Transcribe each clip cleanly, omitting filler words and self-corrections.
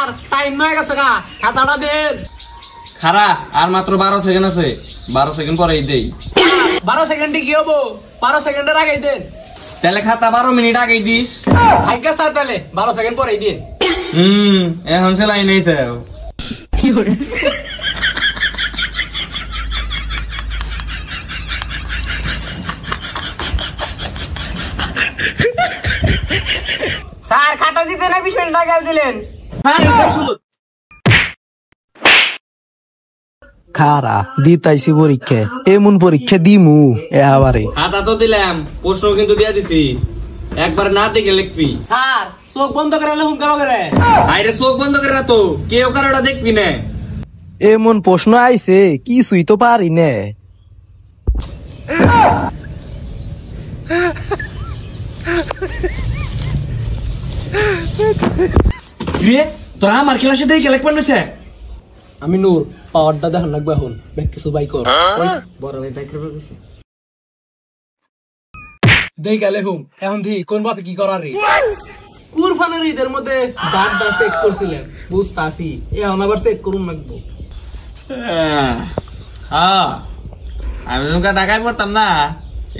sir time নয় গেছে গা খাতাটা দেন খারা আর মাত্র 12 সেকেন্ড আছে 12 সেকেন্ড পরেই দেই 12 সেকেন্ডে কি হবো 12 সেকেন্ডের আগেই দেন তাহলে খাতা 12 মিনিট আগেই দিস থাইকা স্যার তাহলে 12 সেকেন্ড পরেই দিন এখন সে লাইন নেই স্যার স্যার খাতা দিতে না 20 মিনিট আগে দিলেন খারা দিতাইছি পরীক্ষা এমন পরীক্ষা দিমু এবারে খাতা তো দিলাম প্রশ্ন কিন্তু দিয়া দিছি একবার না দেখে লিখবি স্যার চোখ বন্ধ করে লিখুন কেন করে আইরে চোখ বন্ধ করে না তো কেউ কারোটা দেখবি না এমন প্রশ্ন আইছে কিছুই তো পারি না রে তোরা আমার ক্লাসে দেখে লিখবেন না আমি নূর পাওয়ারটা দেখান লাগবে এখন ব্যাক কিছু বাই কর বড় ভাই বাইক করে গেছে দেই গেলে হুম এখন দি কোন বাপে কি করার রে কুরবানের ঈদের মধ্যে দাঁতটা চেক করছিলেন বুঝতাছি এখন আবার চেক করুন লাগবো হ্যাঁ আমি যখন ঢাকায় পড়তাম না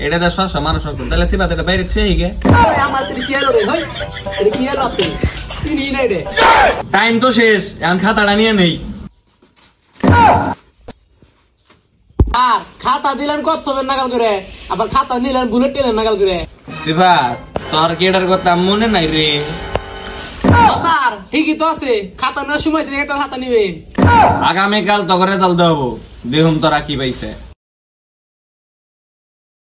এটা তো সব মানুষ তাহলে সিবাতে এটা বাইরে ছেই গে আমার তুই কি এলো রে ভাই এটা কি এলো তুই চিনি নাই রে টাইম তো শেষ এখন খাতাটা নিয়ে নেই আর খাতা দিলেন কচ্ছপের নাগাল করে আবার খাতা নিলেন বুলেট ট্রেনের নাগাল করে সিবা তোর কি এটার কথা মনে নাই রে স্যার ঠিকই তো আছে খাতা নেওয়ার সময় তো খাতা নিবেন আগামীকাল তোকে রেজাল্ট দেবো দেখুন তোরা কি পাইছে